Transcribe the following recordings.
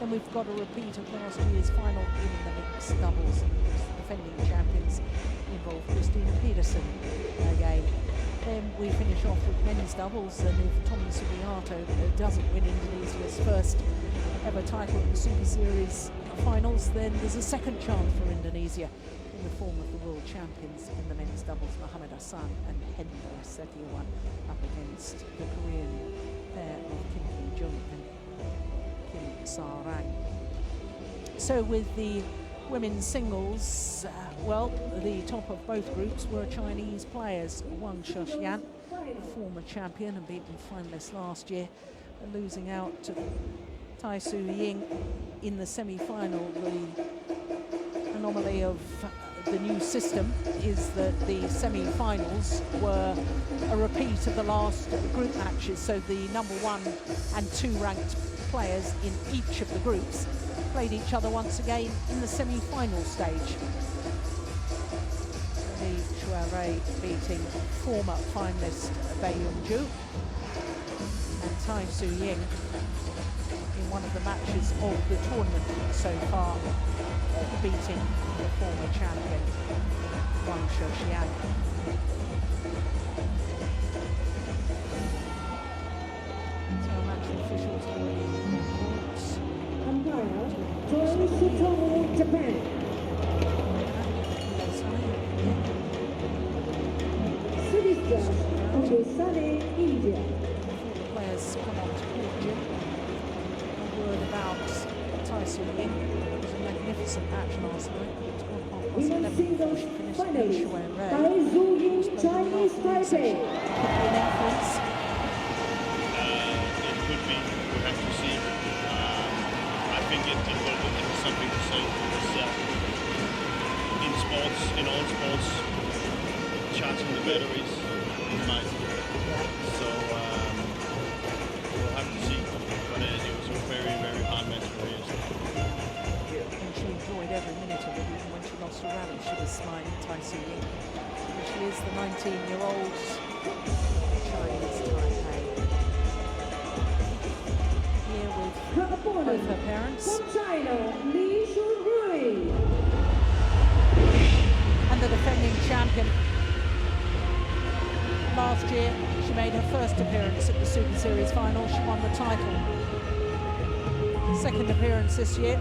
Then we've got a repeat of last year's final in the mixed doubles. The defending champions involve Christina Peterson again. Then we finish off with men's doubles, and if Tommy Subiato doesn't win Indonesia's first ever title in the Super Series finals, then there's a second chance for Indonesia in the form of the world champions in the men's doubles, Muhammad Hassan and Hendra Setiawan, up against the Korean pair of Kim Ki-jung and Kim Sa-rang. So with the women's singles, well, the top of both groups were Chinese players. Wang Shuxian, former champion and beaten finalist last year, losing out to Tai Tzu Ying in the semi-final. The anomaly of the new system is that the semi-finals were a repeat of the last group matches, so the number 1 and 2 ranked players in each of the groups played each other once again in the semi-final stage. Xuerui beating former finalist Bai Yongju, and Tai Tzu Ying in one of the matches of the tournament so far, beating the former champion Wang Shuxian. So match officials already reports. Japan. India. The players come on to court, Jim. A word about Tai Tzu Ying. It was a magnificent match last night. It was gone half past 11 before she finished in Xuerui. Tai Tzu Ying, Chinese Taipei. An influence. It could be. We have to see. I think it has something to say. In sports, in all sports, charging the batteries is nice. So we'll have to see. But it was a very, very hard match for her. And she enjoyed every minute of it. Even when she lost her rally, she was smiling. Tai Tzu Ying. She is the 19-year-old Chinese Taipei. Here with both her parents. From China, Xuerui. And the defending champion. Last year, she made her first appearance at the Super Series final. She won the title. Second appearance this year.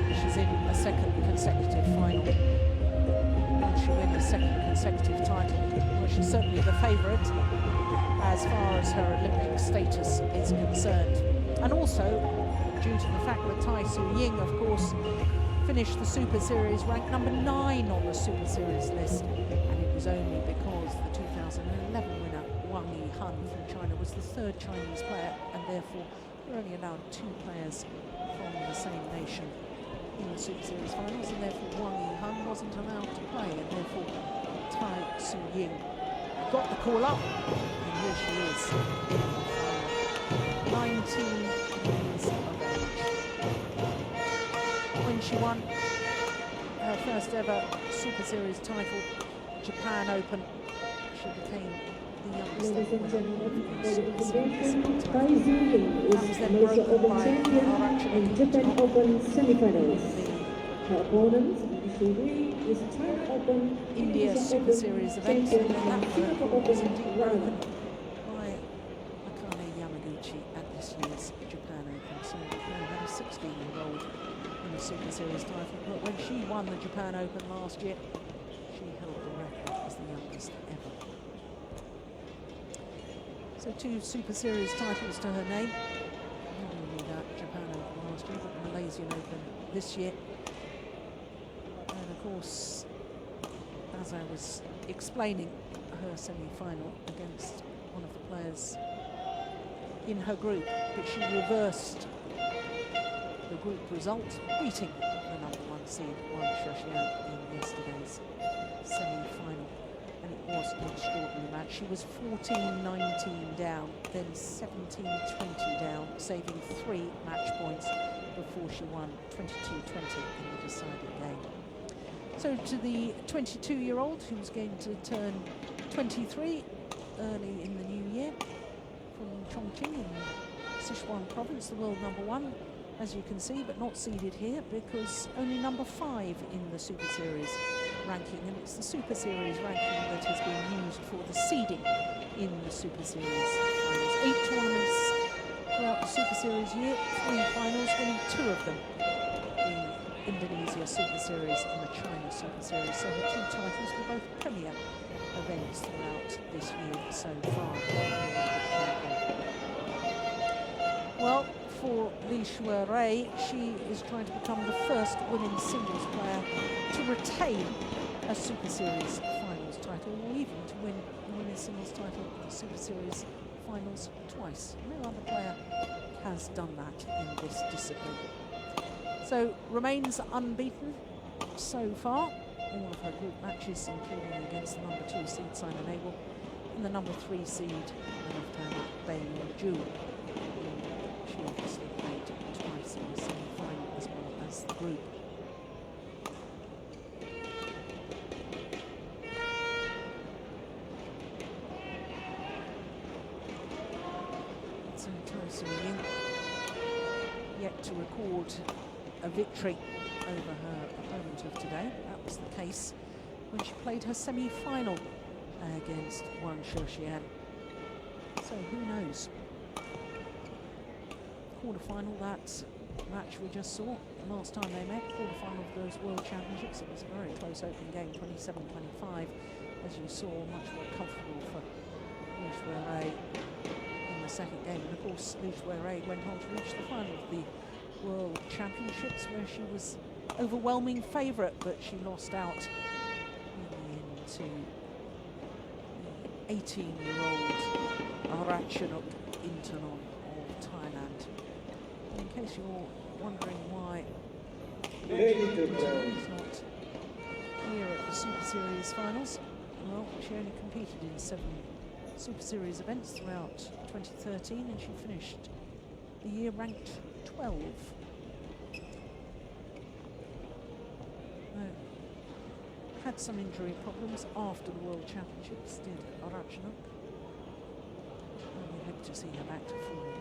She's in a second consecutive final. Will she win the second consecutive title? Well, she's certainly the favourite as far as her Olympic status is concerned. And also, due to the fact that Tai Tzu Ying, of course, finished the Super Series ranked number 9 on the Super Series list. And it was only because the 2011 winner, Wang Yihan from China, was the 3rd Chinese player, and therefore we're only allowed 2 players from the same nation in the Super Series finals, and therefore Wang Yihan wasn't allowed to play, and therefore Tai Tzu Ying got the call up, and here she is in the final. 19 years of age. When she won her first ever Super Series title, Japan Open, she became the youngest ever winner of the Super Series title. Tai Tzu Ying is Malaysia Open champion and Japan Open semifinals. Her opponent, Xuerui, is China Open, India Super Series event, and that record was indeed broken by Akane Yamaguchi at this year's Japan Open. So Japan had a 16-year-old in the Super Series title, but when she won the Japan Open last year, she held the record as the youngest ever. So 2 Super Series titles to her name. Not only that Japan Open last year, but the Malaysian Open this year. And of course, as I was explaining, her semi-final against one of the players in her group, but she reversed the group result, beating the number 1 seed, Wang Shuxian, in yesterday's semi-final. And it was an extraordinary match. She was 14-19 down, then 17-20 down, saving 3 match points before she won 22-20 in the deciding game. So to the 22-year-old who's going to turn 23 early in the new year, from Chongqing in Sichuan province, the world number 1, as you can see, but not seeded here because only number 5 in the Super Series ranking, and it's the Super Series ranking that has been used for the seeding in the Super Series finals. 8 tournaments throughout the Super Series year, 3 finals, winning 2 of them. The Indonesia Super Series and the China Super Series. So her 2 titles were both premier events throughout this year so far. Well, for Xuerui, she is trying to become the first women's singles player to retain a Super Series finals title, or even to win the women's singles title at the Super Series finals twice. No other player has done that in this discipline. So remains unbeaten so far. All of her group matches, including against the number 2 seed Simon Abel and the number 3 seed left-hander Bei Ju. She obviously played twice in the semi-final as well as the group. So Tai Tzu Ying yet to record a victory over her opponent of today. That was the case when she played her semi-final against Wang Xuerui. So who knows? Quarter-final, that match we just saw last time they met, quarter-final of those World Championships. It was a very close opening game, 27-25. As you saw, much more comfortable for Xuerui in the second game. And of course, Xuerui went on to reach the final of the World Championships, where she was overwhelming favourite, but she lost out into the 18-year-old Ratchanok Intanon of Thailand. In case you're wondering why Intanon is not here at the Super Series finals, well, she only competed in 7 Super Series events throughout 2013, and she finished the year ranked 12. Had some injury problems after the World Championships, did Ratchanok. And we hope to see her back to full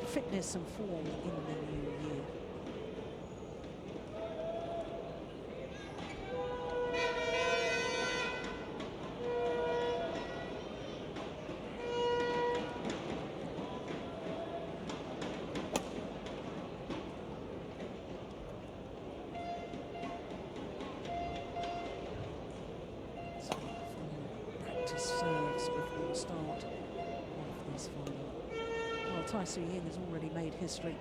fitness and form in the new year. Serves before the start of this final. Well, Tai Tzu Ying has already made history.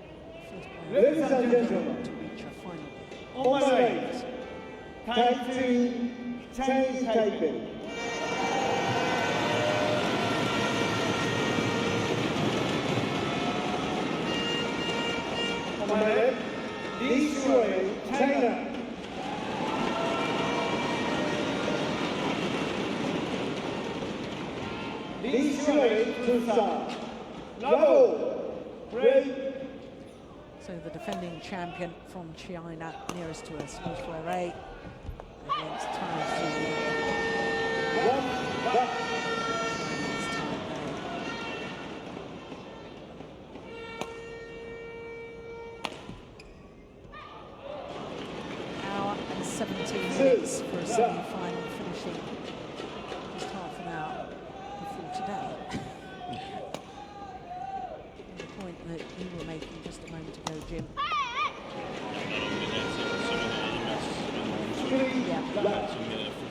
First player Ladies and gentlemen, to reach a final. on my right, Tai Tzu Taipei. On my left, Xuerui, China. Xuerui to start. Level, break. So the defending champion from China, nearest to us, Xuerui, against Tai Tzu Ying. One, back. Hour and 17 minutes for a semi-final, finishing just half an hour before today. The point that you were making just a moment ago, Jim. Yeah.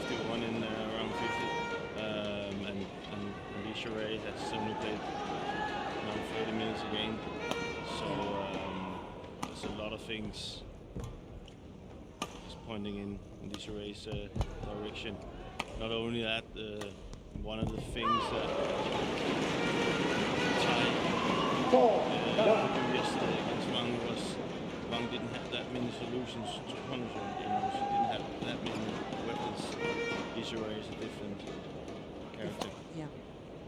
51 in around 50, and Xuerui has only played around 30 minutes a game. So there's a lot of things just pointing in Xuerui's direction. Not only that, one of the things that Tai do yesterday against Wang was Wang didn't have that many solutions to punish her. You know, she didn't have that many weapons. Xuerui is a different character. Yeah.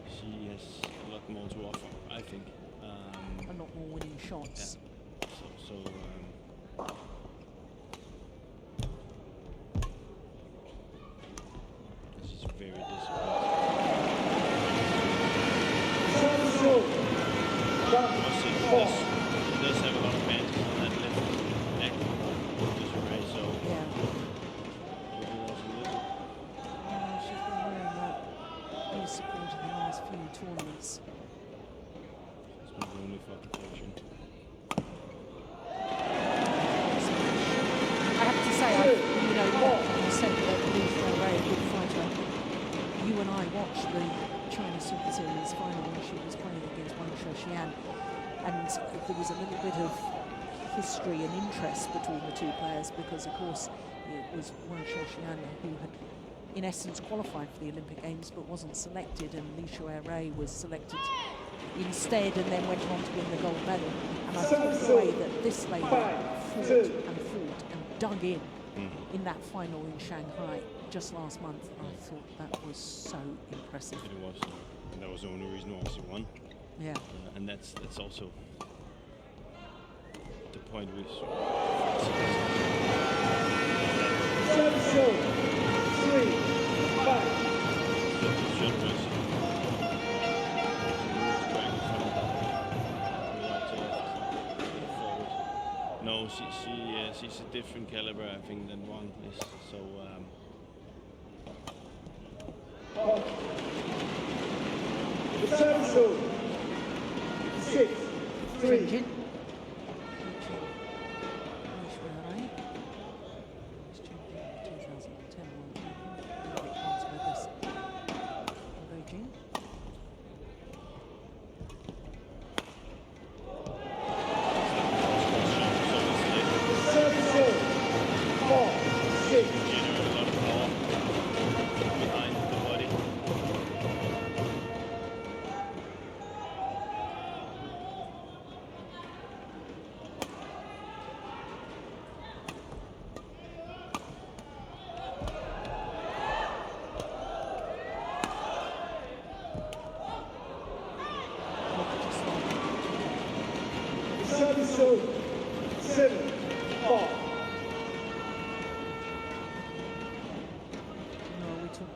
She has a lot more to offer, I think. A lot more winning shots. Yeah. So this is very disappointing. She does have a lot of advantages on that left Xian. And there was a little bit of history and interest between the two players because, of course, it was Wang Xian who had, in essence, qualified for the Olympic Games but wasn't selected, and Xuerui was selected instead and then went on to win the gold medal. And I thought the way that this lady fought and dug in that final in Shanghai just last month, I thought that was so impressive. It was, and that was the only reason why she won. Yeah. And that's also the point with No, she's a different caliber, I think, than Wang is. So. The service 6-3.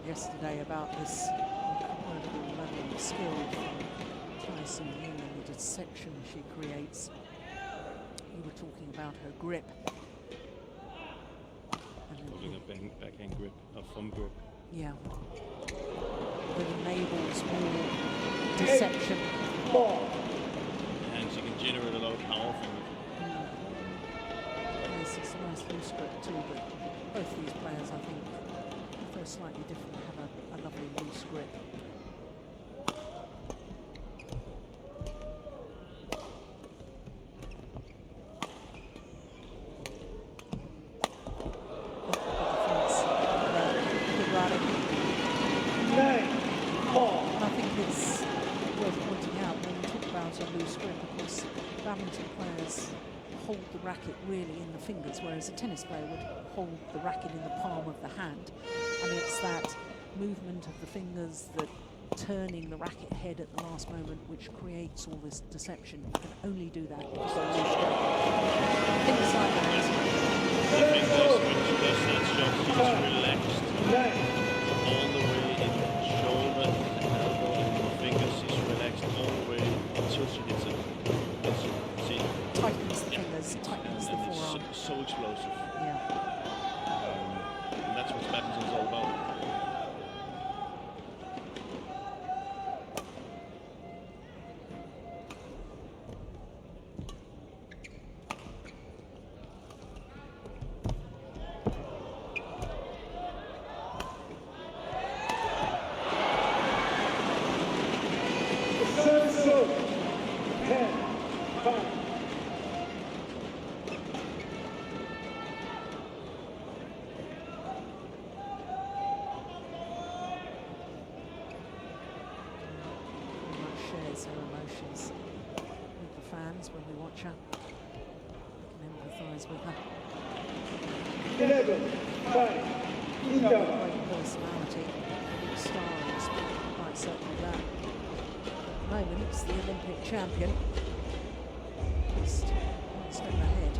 Yesterday about this incredible level of skill from Tai Tzu Ying and the deception she creates. You were talking about her grip. Holding a backhand grip, a thumb grip. Yeah. That enables more deception. And she can generate a lot of power from it. Yes, it's a nice loose grip too, but both these players, I think, they're slightly different, have a lovely loose grip. I think it's worth pointing out when we talk about a loose grip, of course, badminton players hold the racket really in the fingers, whereas a tennis player would hold the racket in the palm of the hand. And it's that movement of the fingers, that turning the racket head at the last moment, which creates all this deception. You can only do that because of loose grip. Things like that. The fingers, when she does that shot, she's relaxed all the way in shoulder and elbow, and the fingers, she's relaxed all the way until she hits it. See, tightens the fingers, tightens the forearm. So explosive. Yeah. And that's what badminton's all about. Shares her emotions with the fans when we watch her. We can empathise with her. 11, 5, Great personality, a big star in the sport, quite certainly that. At the moment, it's the Olympic champion. Just one step ahead.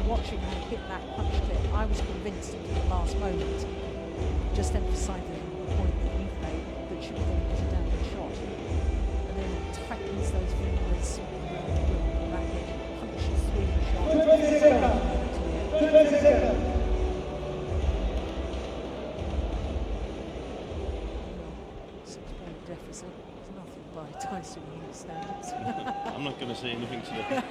Watching her hit that punch clip, I was convinced at the last moment, just emphasising the point that you've made, that she was going to get a downward shot. And then it tightens those fingers around the racket, punches through the shot. 20 seconds. 6-point deficit is nothing by Tai Tzu Ying standards. I'm not going to say anything to that.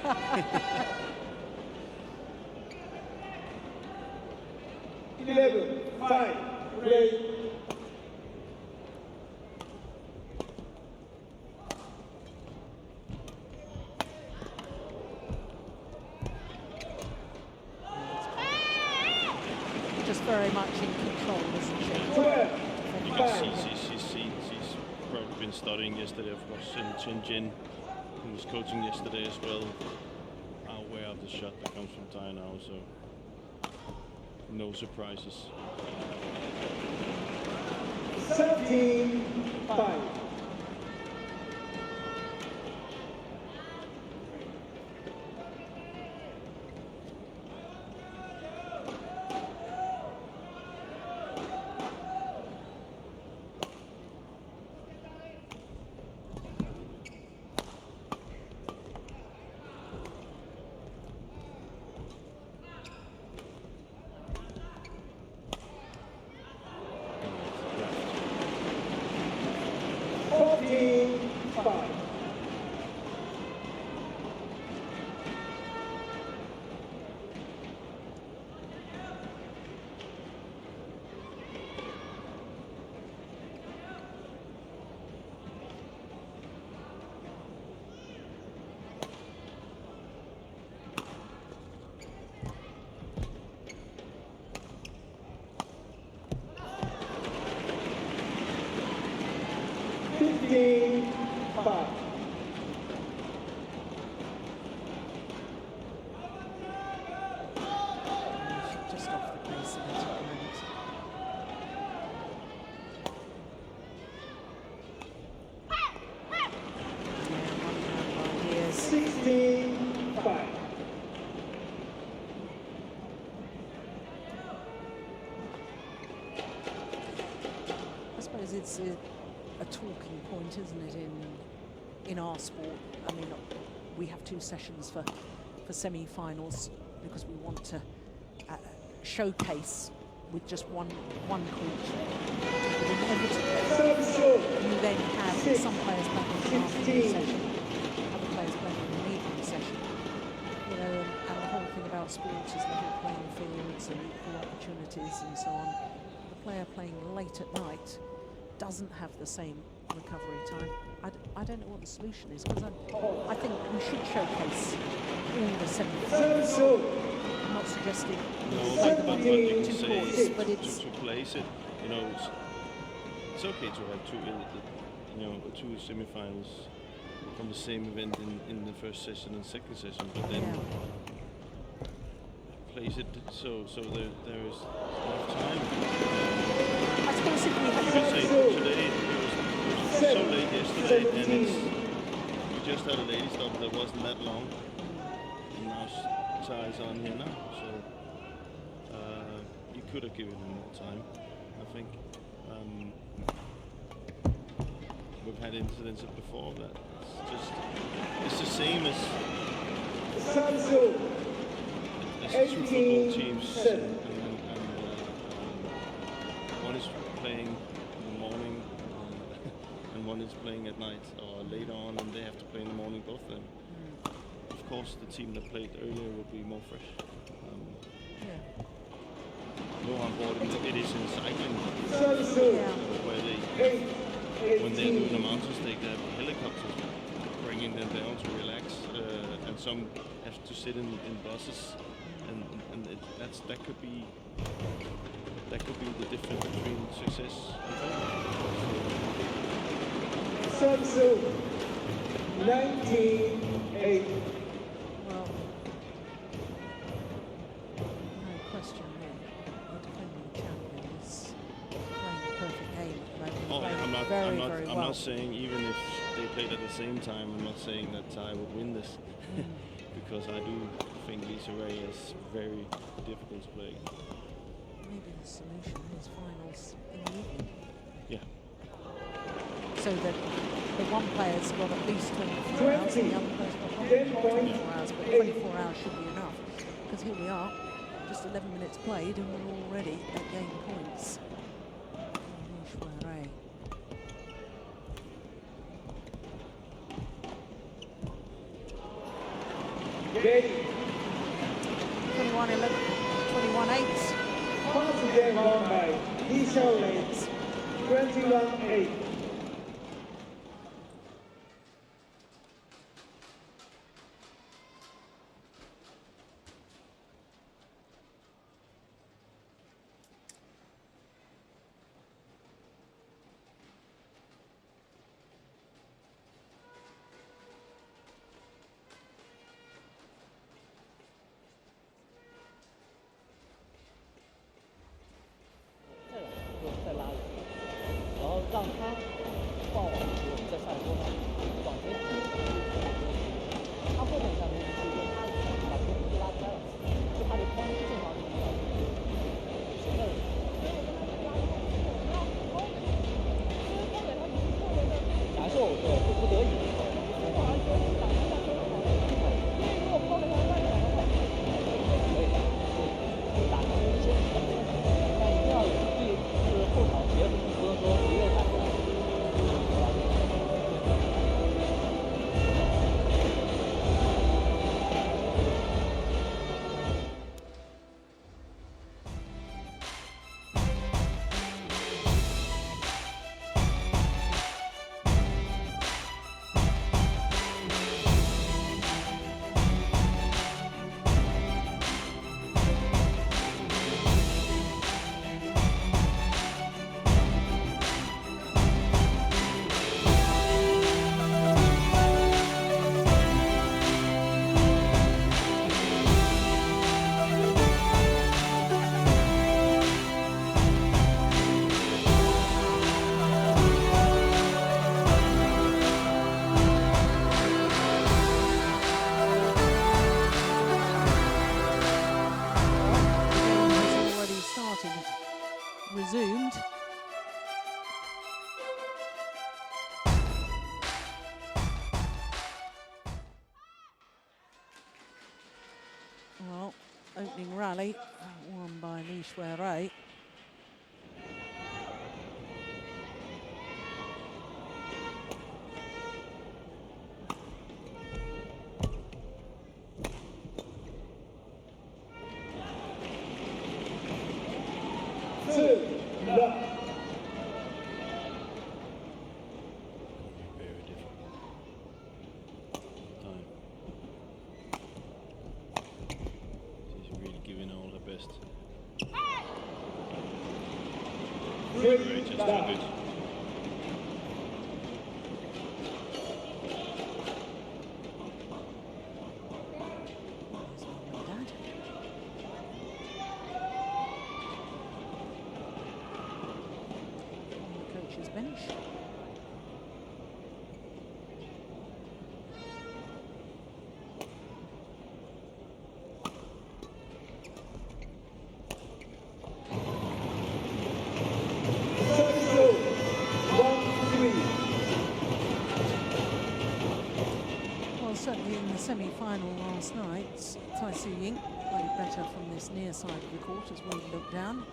11, 5, break. Just very much in control, isn't she? 12, You 5. can see she's probably been studying yesterday, of course, and Chen Jin, who was coaching yesterday as well, are aware of the shot that comes from Tai now, so no surprises. 17, 5. Just off the pace a bit at the moment. Yeah, running out of ideas. 16, 5. I suppose it's a talking point, isn't it, in our sport? I mean, we have 2 sessions for semi-finals because we want to showcase with just one coach. But inevitably, you then have some players playing in the afternoon session, other players playing in the evening session. You know, and the whole thing about sport is level playing fields and equal opportunities and so on. The player playing late at night doesn't have the same recovery time. I don't know what the solution is, because I think we should showcase all the semi-finals. I'm not suggesting No, play but them on you can 2 say courts, but it's to place it, you know, it's okay to have 2, you know, 2 semi-finals from the same event in the first session and second session, but then place it so there is enough time. I suppose if we You had can say today it was so late yesterday, and we just had a lady stop that wasn't that long, and now Tai's on here now, so you could have given him more time, I think. We've had incidents before that it's the same as 2 football teams, and one is playing in the morning and one is playing at night or later on, and they have to play in the morning, both of them. Of course, the team that played earlier will be more fresh. More on board, it is in cycling, where when they're doing the mountains, they have helicopters bringing them down to relax, and some have to sit in buses, and that could be the difference between success and failure. 19-8. Well, no question then. The defending champion is playing a perfect game at the moment. Oh, Playing I'm very well. not saying even if they played at the same time, I'm not saying that Tai would win this, because I do think Xuerui is very difficult to play. Maybe the solution is finals in the evening. Yeah. So that the one player's got at least 24 hours and the other player's got probably not 24 hours, but 24 hours should be enough. Because here we are, just 11 minutes played and we're already at game points. Xuerui. Ready. 21-11, 21-8. First game won by Xuerui, 21-8. Resumed. Well, opening rally won by Xuerui. Great, just a bit. Coach's bench. Well, certainly in the semi-final last night, Tai Tzu Ying played better from this near side of the court as we look down.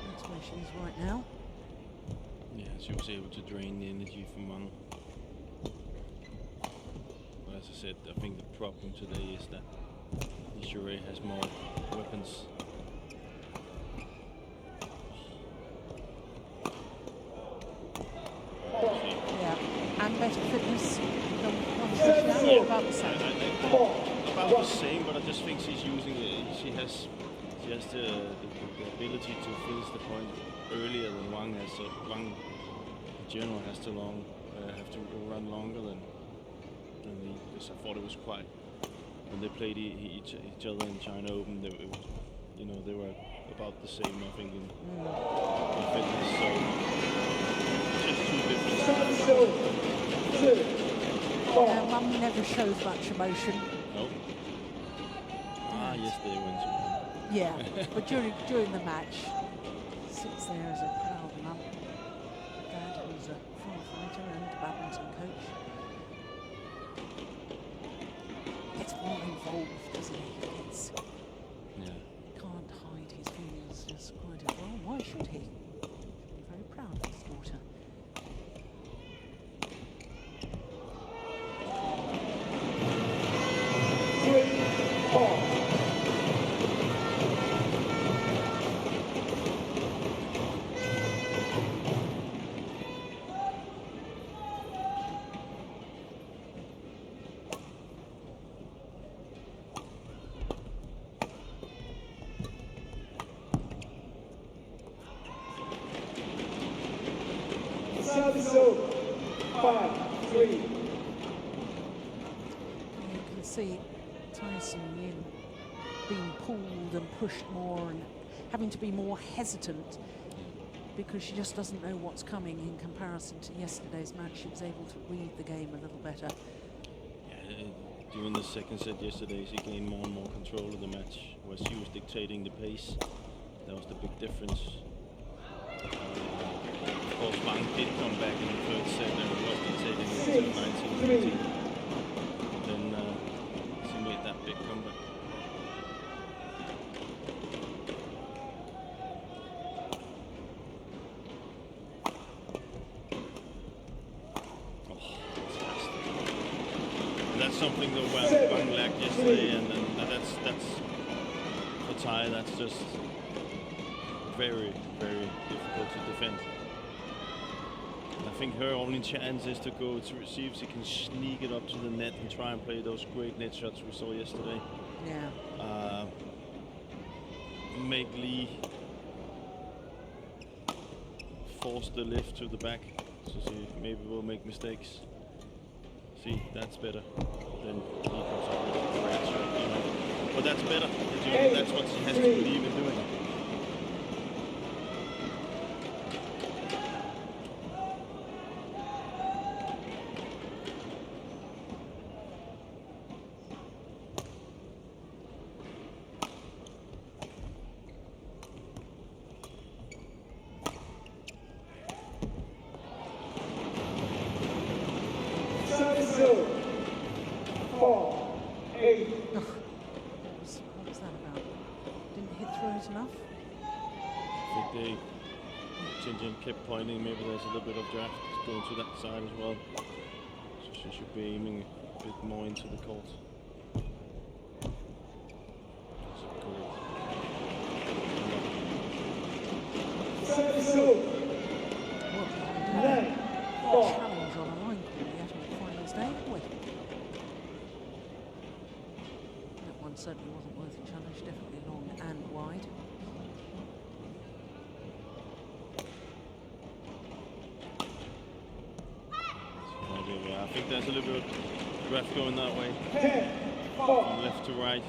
That's where she is right now. Yeah, she was able to drain the energy from Wang. But as I said, I think the problem today is that Xuerui has more weapons. Yeah, and better fitness. About the same. About the same, but I just think she's using it. She has the ability to finish the point earlier than Wang has. So Wang in general has to run longer than me, because I thought it was quite, when they played each other in China Open, they were about the same, I think, in fitness. So just two different. Mum never shows much emotion. No. Yesterday when she. Yeah, but during the match, sits there as a proud mum. Dad, who's a firefighter and a badminton coach, gets more involved, doesn't he? Can't hide his feelings just quite as well. Why should he? He's very proud of his daughter. Service 5-3. You can see Tai Tzu Ying being pulled and pushed more and having to be more hesitant because she just doesn't know what's coming in comparison to yesterday's match. She was able to read the game a little better. Yeah, during the second set yesterday, she gained more and more control of the match, where she was dictating the pace. That was the big difference. Of course, Wang did come back in the third set and was dictating it until 19-18. Then she made that big comeback. That's something that Wang lacked yesterday, and that's for Tai. That's just very, very difficult to defend. And I think her only chance is to go to receive. She can sneak it up to the net and try and play those great net shots we saw yesterday. Yeah. Make Lee force the lift to the back, so she maybe will make mistakes. See, that's better. Then he comes up with a great shot, you know. But that's better. That's what she has to believe in doing. What was that about? Didn't hit through it enough? I think Jinjin kept pointing. Maybe there's a little bit of draft going to that side as well. So she should be aiming a bit more into the court. Challenge on a line call yet on the finals day, have we? That one certainly wasn't worth a challenge, definitely long and wide. I think there's a little bit of draft going that way, from left to right.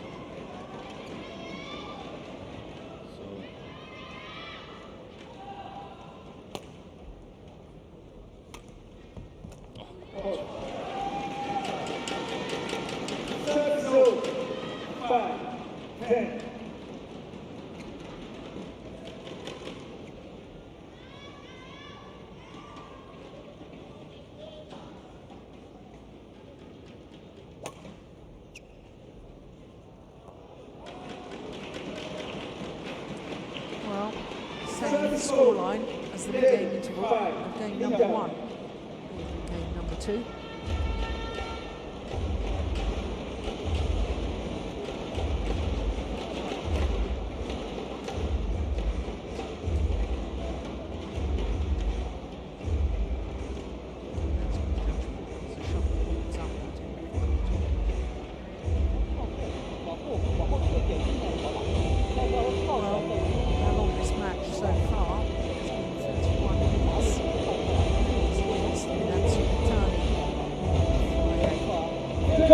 Scoreline as the mid-game interval of game number 1, game number 2.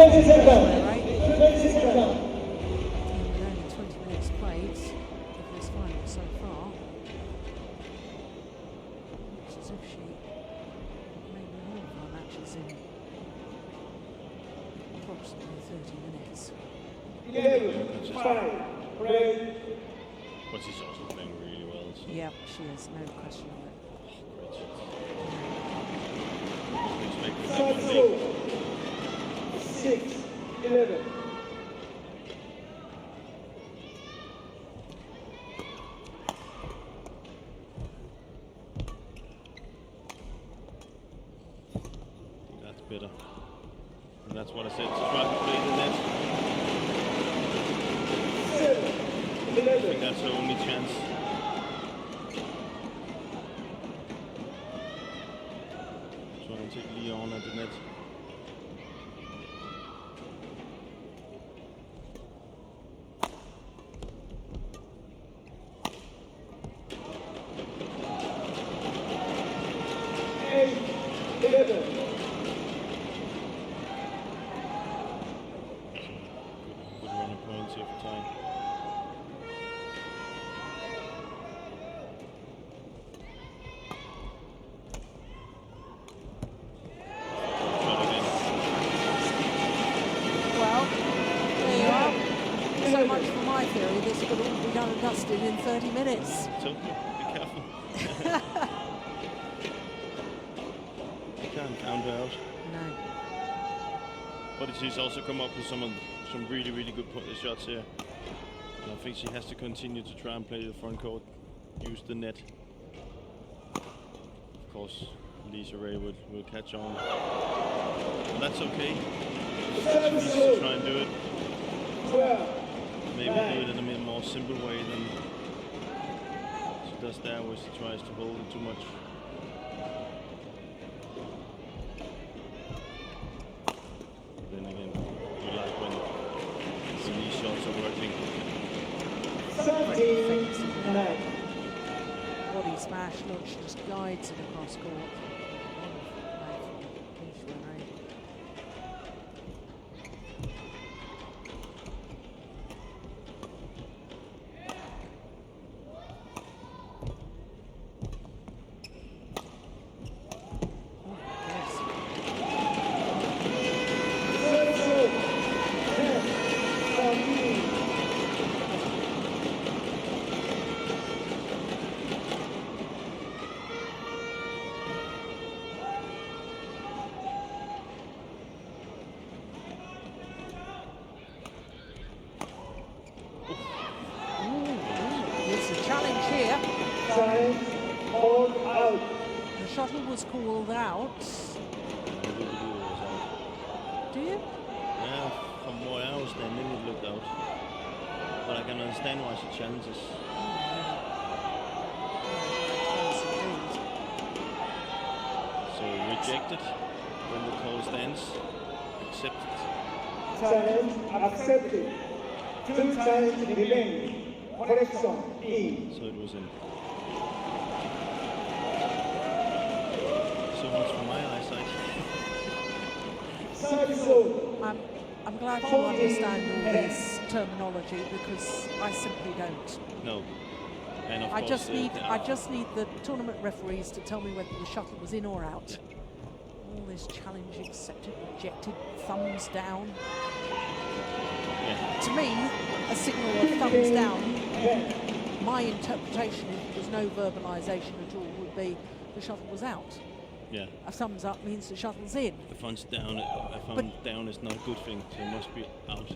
Only 20 minutes played of this final so far. It's as if she maybe all of our matches in approximately 30 minutes. But she's also playing really well. So. Yeah, she is, no question of it. Great shot. 6-11. That's better. And that's what I said, to try to play the net. I think that's her only chance. Try and take Leon at the net. adjusted in 30 minutes. So be careful. You can't count her out. No. But she's also come up with some really, really good shots here. And I think she has to continue to try and play the front court, use the net. Of course, Xuerui will catch on. But that's okay. She needs to try and do it. Maybe do it in a bit more simple way than she does there, where she tries to hold it too much. Then again, you like when these shots are working. Body smash, look, she just guides it across court. The shuttle was called out. Do you? Yeah, from where I was standing, it looked out. But I can understand why she challenges. So rejected when the call stands. Accepted. Challenge accepted. 2 times remain. Correction in. So it was in. So much for my eyesight. I'm glad you understand all this terminology because I simply don't. No. And of I course, just need the tournament referees to tell me whether the shuttle was in or out. Yeah. All this challenge accepted, rejected, thumbs down. Yeah. To me, a signal of thumbs down, my interpretation, if there's no verbalisation at all, would be the shuttle was out. Yeah. A thumbs up means the shuttle's in. The thumbs down. A thumb down is not a good thing. So it must be out.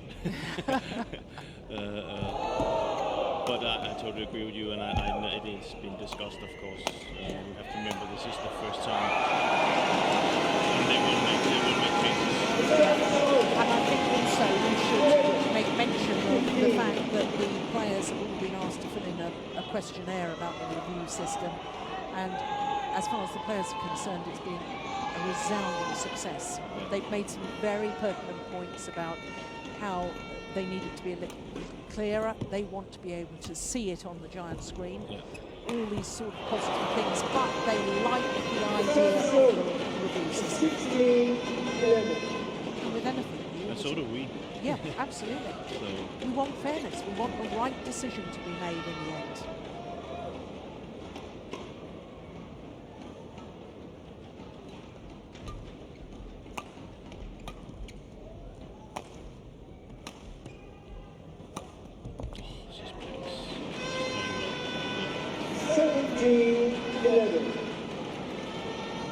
But I totally agree with you, and it has been discussed, of course. You have to remember this is the first time, and they will make changes. And I think also we should make mention of the fact that the players have all been asked to fill in a questionnaire about the review system, and as far as the players are concerned, it's been a resounding success. They've made some very pertinent points about how they need it to be a little clearer. They want to be able to see it on the giant screen. Yeah. All these sort of positive things, but they like the idea of the review system. And with anything. And so do we. Yeah, absolutely. So we want fairness. We want the right decision to be made in the end.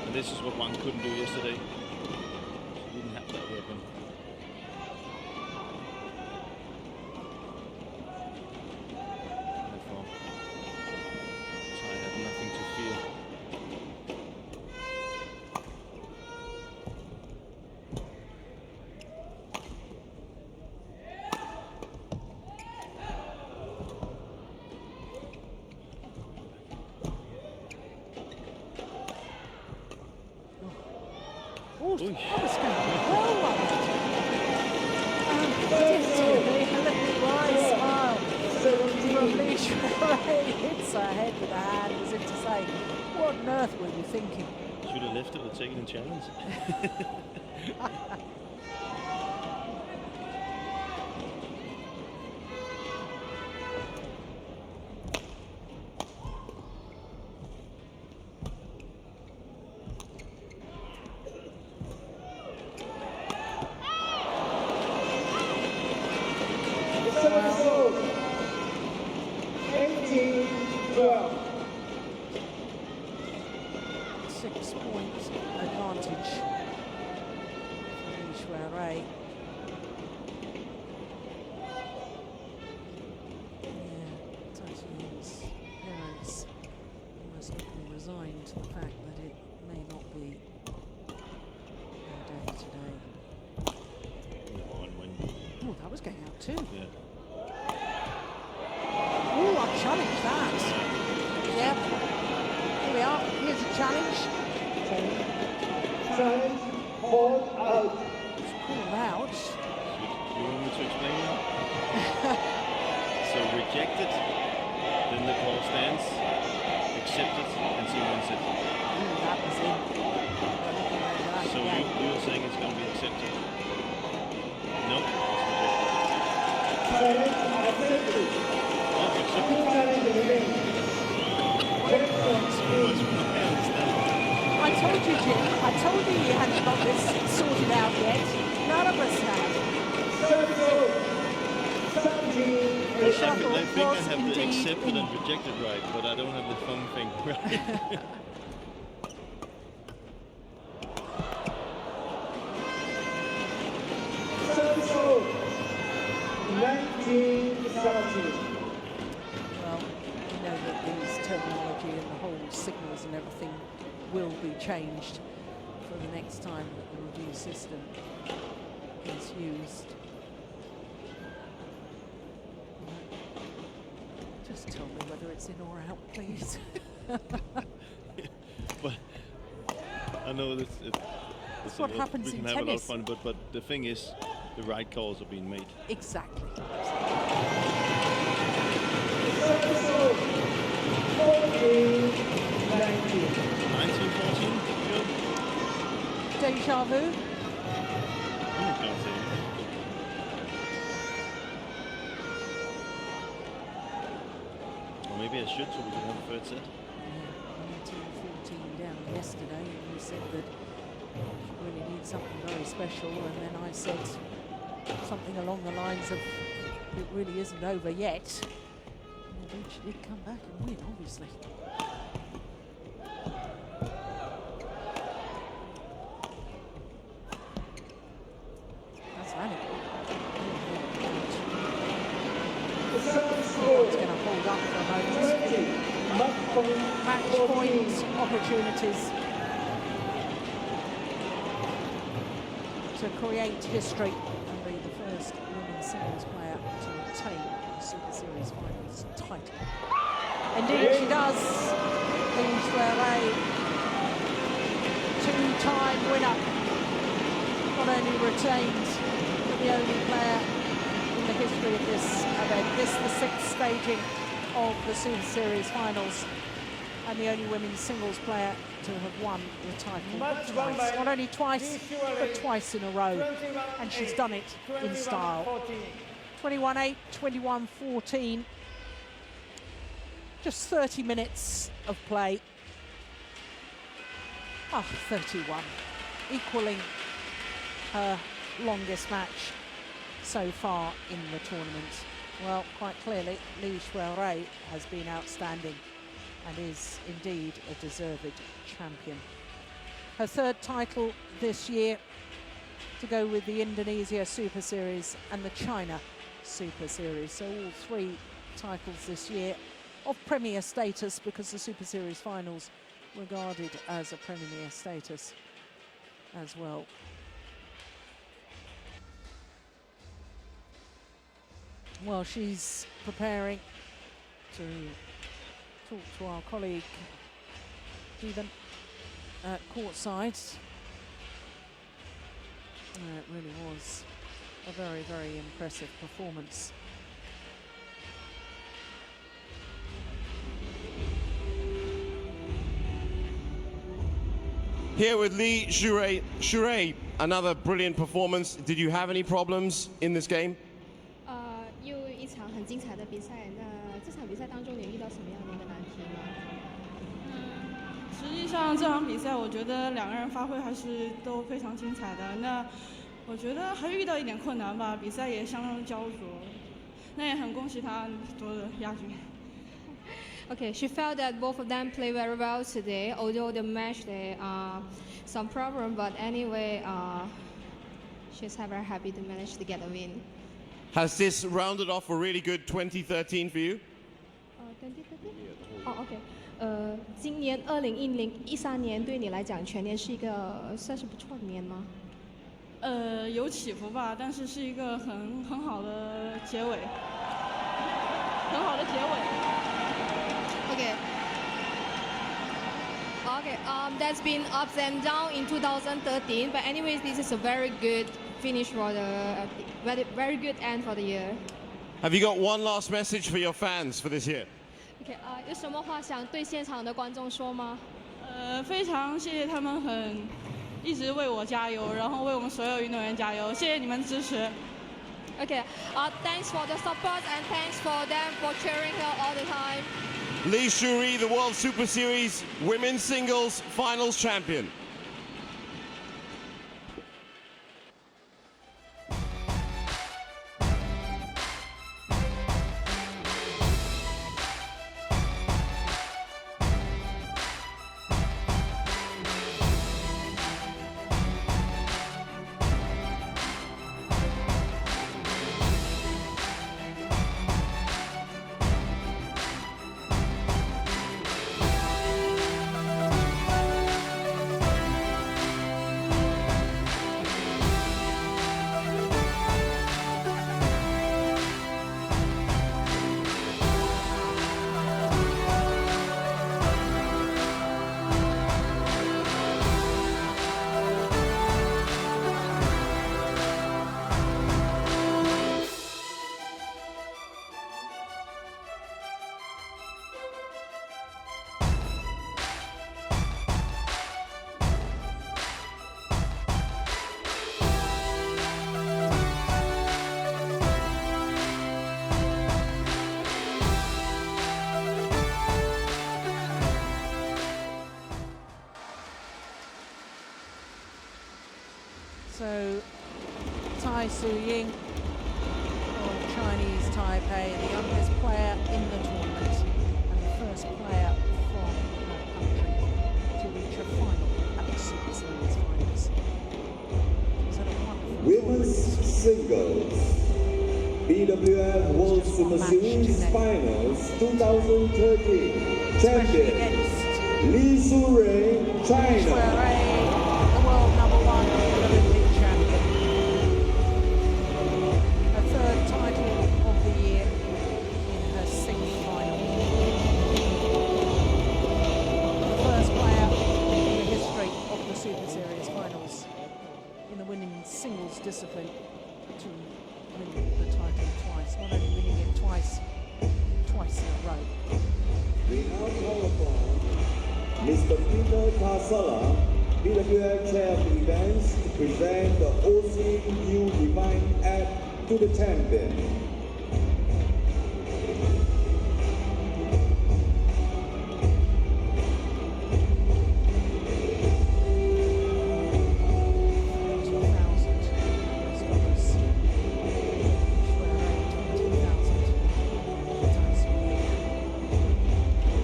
And this is what one couldn't do yesterday. She didn't have that weapon. Therefore, Tai had nothing to fear. Oh, that was going well, wasn't it? A little wry smile from Xuerui. Hits her head with a hand as if to say, what on earth were you thinking? Should have left it with taking a challenge. 6-point advantage for Xuerui. Yeah, Tai Tzu Ying's parents almost looking resigned to the fact that it may not be their day today. Oh, that was going out too. Yeah. Oh, I challenged that. Yep. Here we are. Here's a challenge. Challenge called out. It's called out. You want me to explain that? So rejected, then the call stands, accepted, and she wins it. Ooh, that was in. We're looking at that So again. you're saying it's going to be accepted? No, it's Challenge accepted. rejected. Oh, accepted. Challenge remains. 10 points That's each. what I understand. I told you, Jim. I told you you hadn't got this sorted out yet. None of us have. I think I was have the indeed accepted in. and rejected right, but I don't have the phone thing right. So, 1970. Well, we know that these terminology and the whole signals and everything will be changed for the next time that the review system is used. Just tell me whether it's in or out, please. But I know it's what a lot, happens we in can have a lot of tennis. fun, but the thing is, the right calls are being made. Exactly. So, 14, 19. 1914, Joe? Deja vu. I'm not going to say anything. Or maybe I should, so we can have a third set. 1914 down yesterday, and you said that you really need something very special, and then I said something along the lines of it really isn't over yet. And then she did come back and win, obviously. That's Annie. It's going to hold up for a moment. 20. Match point opportunities to create history and be the first women's singles player to obtain the Super Series Finals title. Indeed, she does. Xuerui, two-time winner, not only retained, but the only player in the history of this event. This is the sixth staging of the Super Series Finals, and the only women's singles player to have won the title twice. Not only twice, but twice in a row. And she's done it in style. 21-8, 21-14. Just 30 minutes of play. 31. Equaling her longest match so far in the tournament. Well, quite clearly, Xuerui has been outstanding and is indeed a deserved champion. Her third title this year to go with the Indonesia Super Series and the China Super Series. So all three titles this year of premier status, because the Super Series Finals regarded as a premier status as well. Well, she's preparing to talk to our colleague Stephen at courtside. It really was a very, very impressive performance. Here with Xuerui. Xuerui, another brilliant performance. Did you have any problems in this game? 又一场很精彩的比赛。那这场比赛当中，你遇到什么样的一个难题呢？实际上这场比赛，我觉得两个人发挥还是都非常精彩的。那我觉得还遇到一点困难吧，比赛也相当焦灼。那也很恭喜他夺了亚军。Okay, she felt that both of them play very well today, although the match there are some problem, but anyway, she's very happy to manage to get a win. Has this rounded off a really good 2013 for you? 哦，OK，今年2013年对你来讲，全年是一个算是不错的年吗？有起伏吧，但是是一个很好的结尾，很好的结尾。Okay. Okay. That's been ups and downs in 2013, but anyways, this is a very good finish for the very good end for the year. Have you got one last message for your fans for this year? Okay. 有什么话想对现场的观众说吗？非常谢谢他们一直为我加油，然后为我们所有运动员加油，谢谢你们支持。Okay. Thanks for the support and thanks for them for cheering her all the time. Xuerui, the World Super Series Women's Singles Finals champion. So, Tai Tzu Ying of Chinese Taipei, the youngest player in the tournament and the first player from her country to reach a final at the Super Series Finals. She's had a wonderful Women's singles BWF World Superseries Finals 2013 especially champion against Xuerui, China. Xuerui, the world #1 Olympic champion. Her third title of the year in her sixth final. The first player in the history of the Super Series Finals in the women's singles discipline to win the title twice. Not only winning it twice in a row. We now call upon Mr. Peter Tarsala, BWF Chair of Events, to present the OSIM Divine Act to the champion.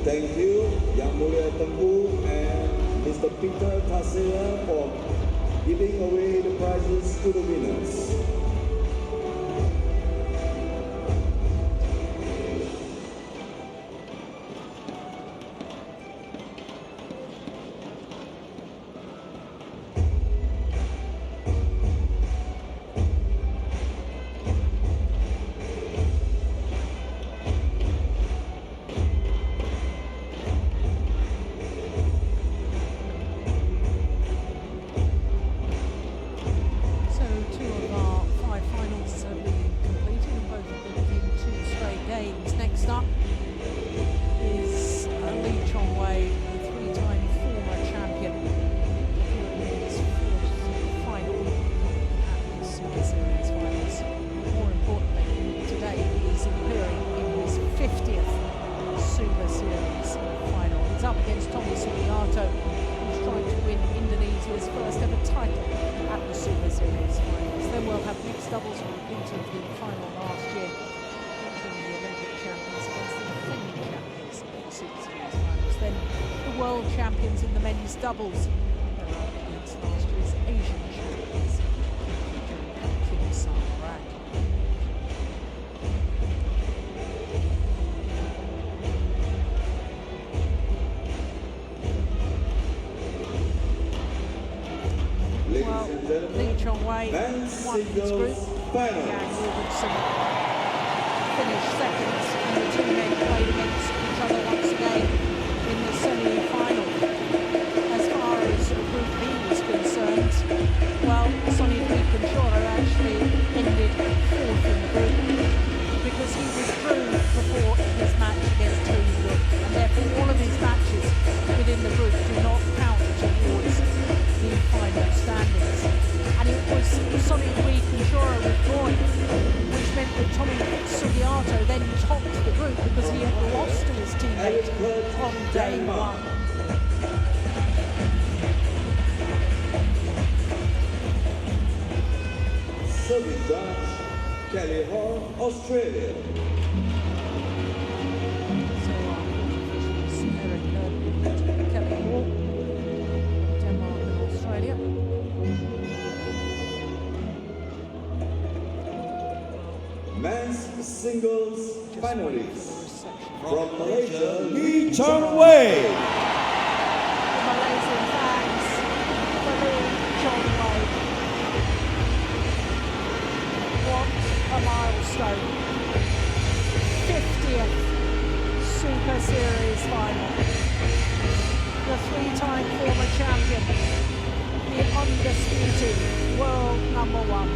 Thank you, Yang Mulia Tengku and Mr. Peter Tarsala for giving away the prizes to the winners. So two of our world champions in the men's doubles. Against last year's Asian champions, Kim Sang-rak. Well, Lee Chong-wei won his group. Yang Wilkinson finished second, and the two men played against each other once again in the semi-final. As far as Group B was concerned, well, Sonny Lee Conchora actually ended fourth in the group because he withdrew before his match against Tai Tzu Ying, and therefore all of his matches within the group do not count towards the final standings. And it was Sonny Lee Conchora withdrawing, which meant that Tommy Sugiato then topped the group because he had lost to his teammate on day one. Service judge, Kelly Hall, Australia. So Eric Kirby, Kelly Hall, Denmark and Australia. Men's singles finalists from Malaysia, Lee Chong-wei. The Malaysian fans for Lee Chong-wei. What a milestone. 50th Super Series final. The three-time former champion, the undisputed world number one.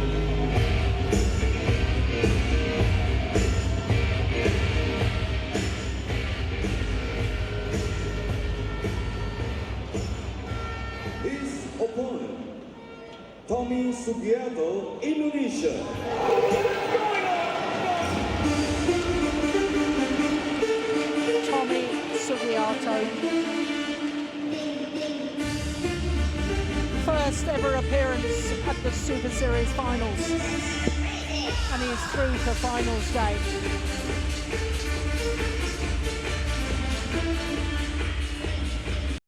His opponent, Tommy Sugiarto, Indonesia. Tommy Sugiarto. First ever appearance at the Super Series finals. And he's through to finals day.